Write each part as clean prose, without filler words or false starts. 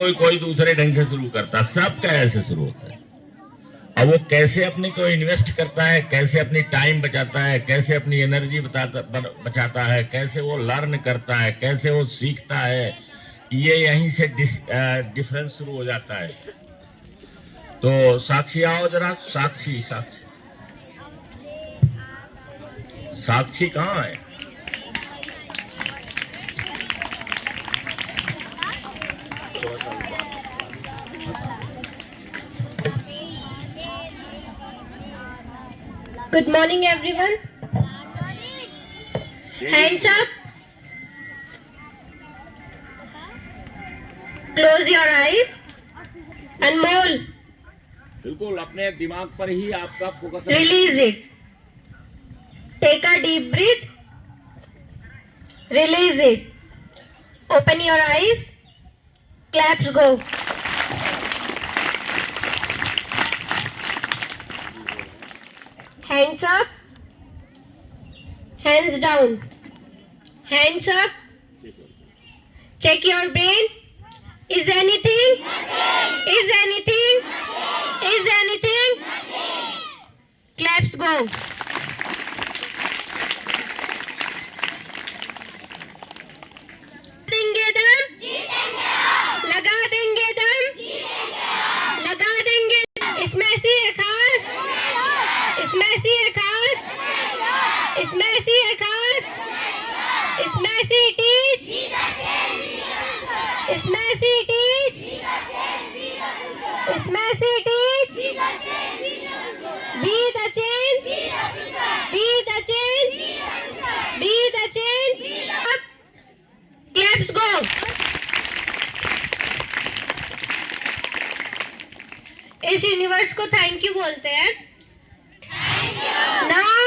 कोई कोई दूसरे ढंग से शुरू करता, सबका ऐसे शुरू होता है। अब वो कैसे अपने को इन्वेस्ट करता है, कैसे अपनी टाइम बचाता है, कैसे अपनी एनर्जी बचाता है, कैसे वो लर्न करता है, कैसे वो सीखता है, ये यहीं से डिफरेंस शुरू हो जाता है। तो साक्षी आओ जरा। साक्षी साक्षी साक्षी कहाँ है? Good morning, everyone. Hands up. Close your eyes. Anmol, बिल्कुल अपने दिमाग पर ही आपका focus. release it. Take a deep breath. Release it. Open your eyes. Claps go. Hands up. Hands down. Hands up. Check your brain. Is anything? Is anything? Is anything? Claps go. देंगे दम, लगा देंगे दम, लगा देंगे। इसमें सी है खास, इसमें सी है खास, इसमें सी है खास, इसमें सी टीच, इसमें सी टीच, इसमें see teach, be the change, be the change, be the change. Claps go. इस यूनिवर्स को थैंक यू बोलते हैं। Now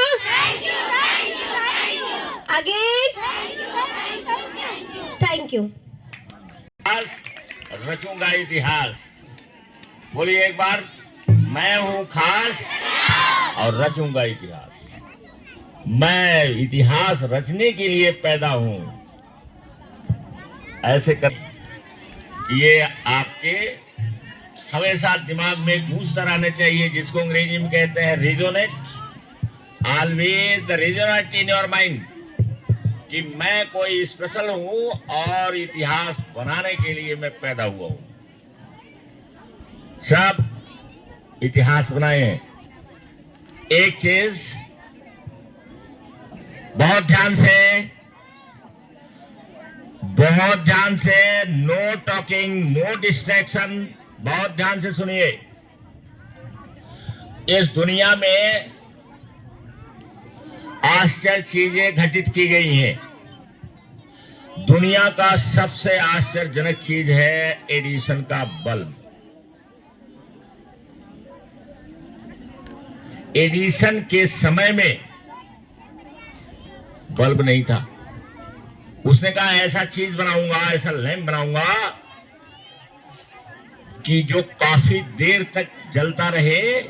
again thank you. रचूंगा इतिहास। बोलिए एक बार, मैं हूं खास और रचूंगा इतिहास। मैं इतिहास रचने के लिए पैदा हूं। ऐसे कर ये आपके हमेशा दिमाग में गूंजता रहना चाहिए, जिसको अंग्रेजी में कहते हैं resonate. Always the resonate in your mind कि मैं कोई स्पेशल हूं और इतिहास बनाने के लिए मैं पैदा हुआ हूं। सब इतिहास बनाए हैं। एक चीज बहुत ध्यान से, नो टॉकिंग, नो डिस्ट्रैक्शन, बहुत ध्यान से सुनिए। इस दुनिया में आश्चर्य चीजें घटित की गई हैं। दुनिया का सबसे आश्चर्यजनक चीज है एडिसन का बल्ब। एडिसन के समय में बल्ब नहीं था। उसने कहा ऐसा चीज बनाऊंगा, ऐसा लैंप बनाऊंगा कि जो काफी देर तक जलता रहे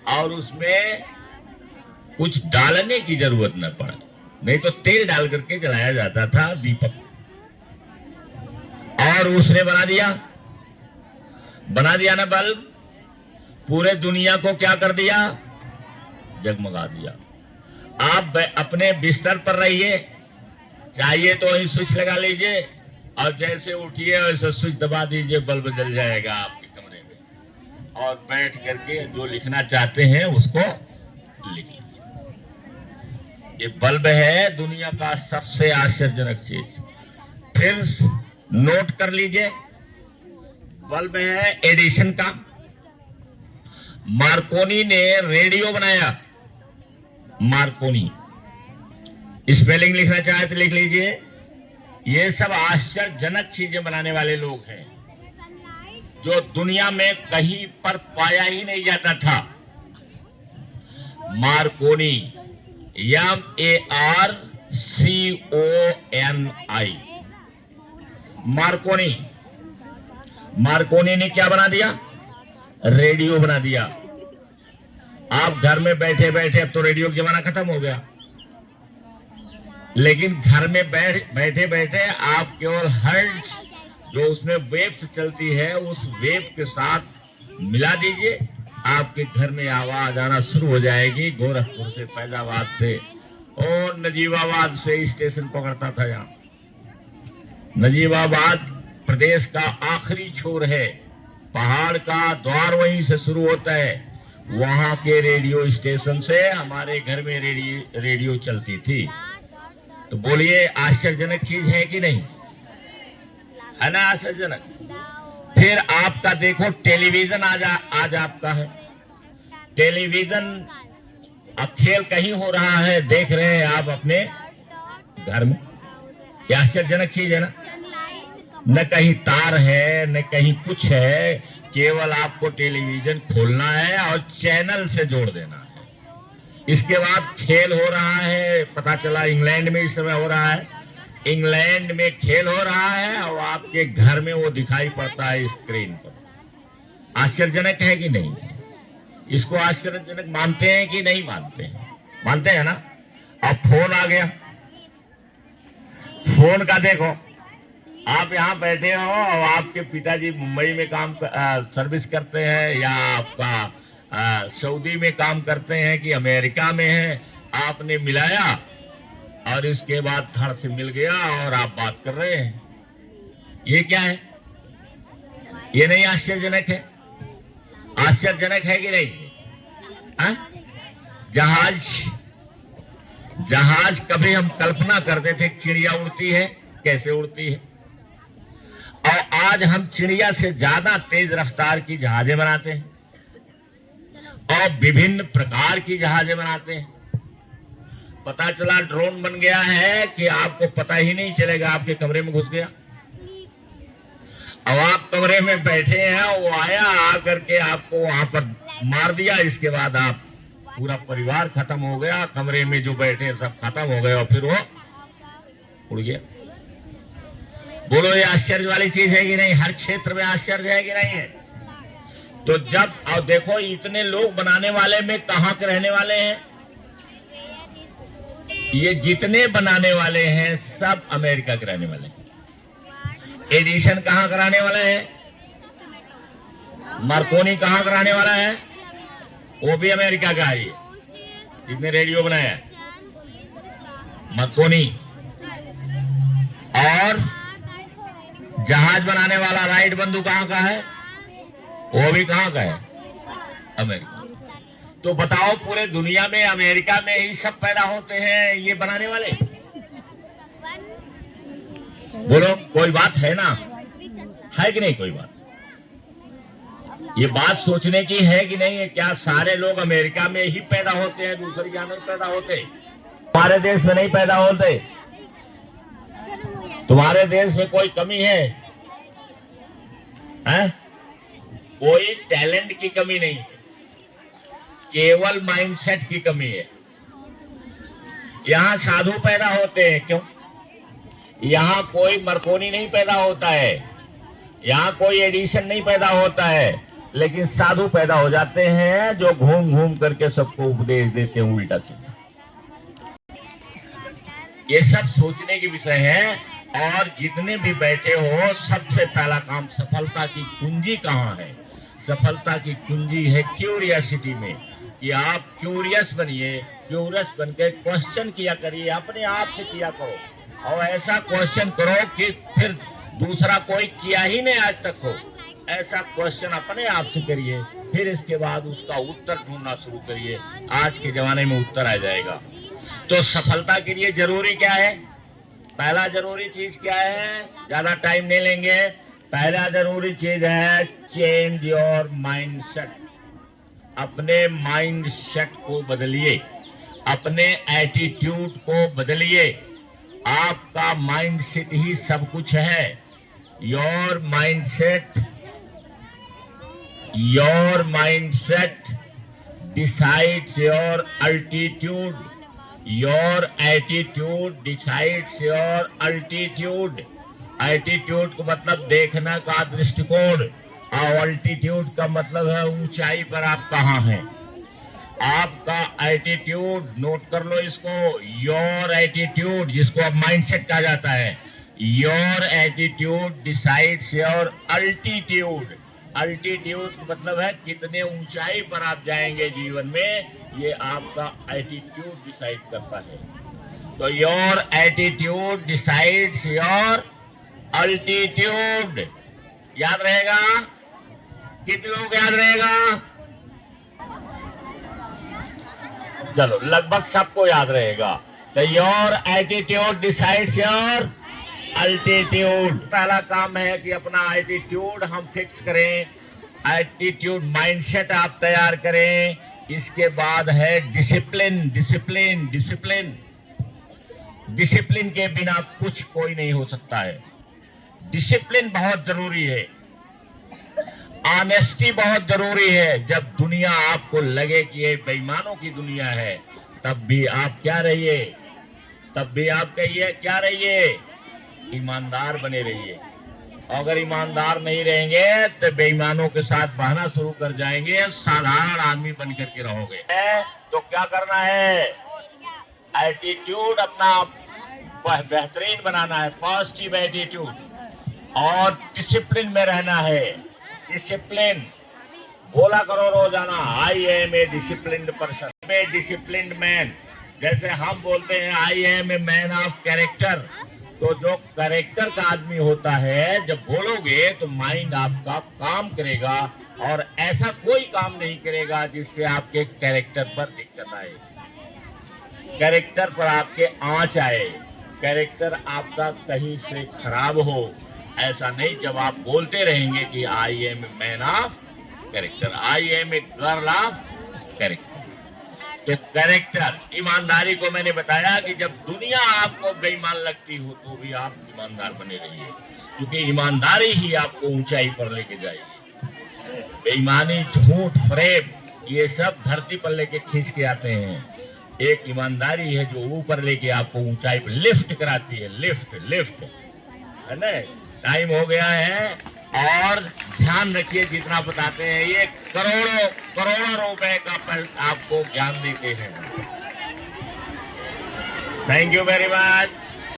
और उसमें कुछ डालने की जरूरत न पड़े। नहीं तो तेल डाल करके जलाया जाता था दीपक। और उसने बना दिया ना बल्ब। पूरे दुनिया को क्या कर दिया? जगमगा दिया। आप अपने बिस्तर पर रहिए, चाहिए तो वही स्विच लगा लीजिए और जैसे उठिए वैसे स्विच दबा दीजिए, बल्ब जल जाएगा आपके कमरे में। और बैठ करके जो लिखना चाहते हैं उसको लिख लीजिए। ये बल्ब है दुनिया का सबसे आश्चर्यजनक चीज। फिर नोट कर लीजिए, बल्ब है एडिसन का। मार्कोनी ने रेडियो बनाया। मार्कोनी, स्पेलिंग लिखना चाहे तो लिख लीजिए। ये सब आश्चर्यजनक चीजें बनाने वाले लोग हैं जो दुनिया में कहीं पर पाया ही नहीं जाता था। Markovnikov, MARCONI। मार्कोनी ने क्या बना दिया? रेडियो बना दिया। आप घर में बैठे बैठे, अब तो रेडियो का जमाना खत्म हो गया, लेकिन घर में बैठे बैठे आप केवल हर्ट्ज जो उसमें वेव्स चलती है, उस वेव के साथ मिला दीजिए, आपके घर में आवाज आना शुरू हो जाएगी। गोरखपुर से, फैजाबाद से और नजीबाबाद से स्टेशन पकड़ता था। यहाँ नजीबाबाद प्रदेश का आखिरी छोर है, पहाड़ का द्वार वहीं से शुरू होता है। वहां के रेडियो स्टेशन से हमारे घर में रेडियो चलती थी। तो बोलिए आश्चर्यजनक चीज है कि नहीं, है ना आश्चर्यजनक। फिर आपका देखो टेलीविजन आज आपका है। टेलीविजन अब खेल कहीं हो रहा है, देख रहे हैं आप अपने घर में। क्या आश्चर्यजनक चीज है ना। न कहीं तार है, न कहीं कुछ है, केवल आपको टेलीविजन खोलना है और चैनल से जोड़ देना है। इसके बाद खेल हो रहा है, पता चला इंग्लैंड में इस समय हो रहा है। इंग्लैंड में खेल हो रहा है और आपके घर में वो दिखाई पड़ता है स्क्रीन पर। आश्चर्यजनक है कि नहीं। इसको आश्चर्यजनक मानते हैं कि नहीं मानते हैं, मानते हैं ना। अब फोन आ गया, फोन का देखो, आप यहाँ बैठे हो और आपके पिताजी मुंबई में सर्विस करते हैं, या आपका सऊदी में काम करते हैं कि अमेरिका में है। आपने मिलाया और इसके बाद धड़ से मिल गया और आप बात कर रहे हैं। ये क्या है, ये नहीं आश्चर्यजनक है। आश्चर्यजनक है कि नहीं। जहाज कभी हम कल्पना करते थे चिड़िया उड़ती है, कैसे उड़ती है, और आज हम चिड़िया से ज्यादा तेज रफ्तार की जहाजें बनाते हैं और विभिन्न प्रकार की जहाजें बनाते हैं। पता चला ड्रोन बन गया है कि आपको पता ही नहीं चलेगा, आपके कमरे में घुस गया। अब आप कमरे में बैठे हैं, वो आया आकर के आपको वहां पर मार दिया। इसके बाद आप पूरा परिवार खत्म हो गया, कमरे में जो बैठे सब खत्म हो गए और फिर वो उड़ गया। बोलो ये आश्चर्य वाली चीज है कि नहीं। हर क्षेत्र में आश्चर्य है कि नहीं है। तो जब और देखो इतने लोग बनाने वाले में कहां के रहने वाले हैं। ये जितने बनाने वाले हैं सब अमेरिका के रहने वाले हैं। एडिशन कहां कराने वाला है, मार्कोनी कहां कराने वाला है, वो भी अमेरिका का है। जितने रेडियो बनाया है मार्कोनी, और जहाज बनाने वाला राइट बंधु कहां का है, वो भी कहां का है, अमेरिका। तो बताओ पूरे दुनिया में अमेरिका में ही सब पैदा होते हैं ये बनाने वाले। बोलो कोई बात है ना, है कि नहीं कोई बात। ये बात सोचने की है कि नहीं है। क्या सारे लोग अमेरिका में ही पैदा होते हैं, दूसरी जगह नहीं पैदा होते। हमारे देश में नहीं पैदा होते। तुम्हारे देश में कोई कमी है, कोई टैलेंट की कमी नहीं, केवल माइंडसेट की कमी है। यहाँ साधु पैदा होते हैं, क्यों। यहाँ कोई मरकोनी नहीं पैदा होता है, यहाँ कोई एडिशन नहीं पैदा होता है, लेकिन साधु पैदा हो जाते हैं जो घूम घूम करके सबको उपदेश देते हैं उल्टा सीधा। ये सब सोचने की विषय है। और जितने भी बैठे हो, सबसे पहला काम, सफलता की कुंजी कहाँ है। सफलता की कुंजी है क्यूरियोसिटी में, कि आप क्यूरियस बनिए। क्यूरियस बनकर क्वेश्चन किया करिए, अपने आप से किया करो, और ऐसा क्वेश्चन करो कि फिर दूसरा कोई किया ही नहीं आज तक हो। ऐसा क्वेश्चन अपने आप से करिए, फिर इसके बाद उसका उत्तर ढूंढना शुरू करिए। आज के जमाने में उत्तर आ जाएगा। तो सफलता के लिए जरूरी क्या है, पहला जरूरी चीज क्या है, ज्यादा टाइम नहीं लेंगे। पहला जरूरी चीज है चेंज योर माइंडसेट। अपने माइंडसेट को बदलिए, अपने एटीट्यूड को बदलिए। आपका माइंडसेट ही सब कुछ है। Your mindset decides your altitude. Your attitude decides your altitude. Attitude का मतलब देखने का दृष्टिकोण, और अल्टीट्यूड का मतलब है ऊंचाई पर आप कहाँ हैं। आपका एटीट्यूड, नोट कर लो इसको, योर एटीट्यूड, जिसको अब माइंडसेट कहा जाता है। Your attitude decides your altitude. Altitude मतलब है कितने ऊंचाई पर आप जाएंगे जीवन में, ये आपका एटीट्यूड डिसाइड करता है। तो your attitude decides your altitude. याद रहेगा? कितने लोगों को याद रहेगा? चलो, लगभग सबको याद रहेगा। तो your attitude decides your altitude. पहला काम है कि अपना एटीट्यूड हम फिक्स करें, एटीट्यूड माइंडसेट आप तैयार करें। इसके बाद है डिसिप्लिन। डिसिप्लिन डिसिप्लिन डिसिप्लिन के बिना कुछ कोई नहीं हो सकता है। डिसिप्लिन बहुत जरूरी है। ऑनेस्टी बहुत जरूरी है। जब दुनिया आपको लगे कि ये बेईमानों की दुनिया है, तब भी आप क्या रहिए, तब भी आप कहिए क्या रहिए, ईमानदार बने रहिए। अगर ईमानदार नहीं रहेंगे तो बेईमानों के साथ बहना शुरू कर जाएंगे, साधारण आदमी बन करके रहोगे। तो क्या करना है? एटीट्यूड अपना बेहतरीन बनाना है, पॉजिटिव एटीट्यूड, और डिसिप्लिन में रहना है। डिसिप्लिन बोला करो रोजाना, I am a disciplined person, a disciplined man. जैसे हम बोलते हैं I am a man of character, तो जो कैरेक्टर का आदमी होता है, जब बोलोगे तो माइंड आपका काम करेगा और ऐसा कोई काम नहीं करेगा जिससे आपके कैरेक्टर पर दिक्कत आए, कैरेक्टर पर आपके आंच आए, कैरेक्टर आपका कहीं से खराब हो। ऐसा नहीं। जब आप बोलते रहेंगे कि I am a man of character, I am a girl of character, तो कैरेक्टर, ईमानदारी को मैंने बताया कि जब दुनिया आपको बेईमान लगती हो तो भी आप ईमानदार बने रहिए, क्योंकि ईमानदारी ही आपको ऊंचाई पर लेके जाएगी। बेईमानी, झूठ, फरेब, ये सब धरती पर लेके खींच के आते हैं। एक ईमानदारी है जो ऊपर लेके आपको ऊंचाई पर लिफ्ट कराती है। लिफ्ट लिफ्ट है ना। टाइम हो गया है, और ध्यान रखिए जितना बताते हैं ये करोड़ों करोड़ों रुपए का आपको ज्ञान देते हैं। Thank you very much.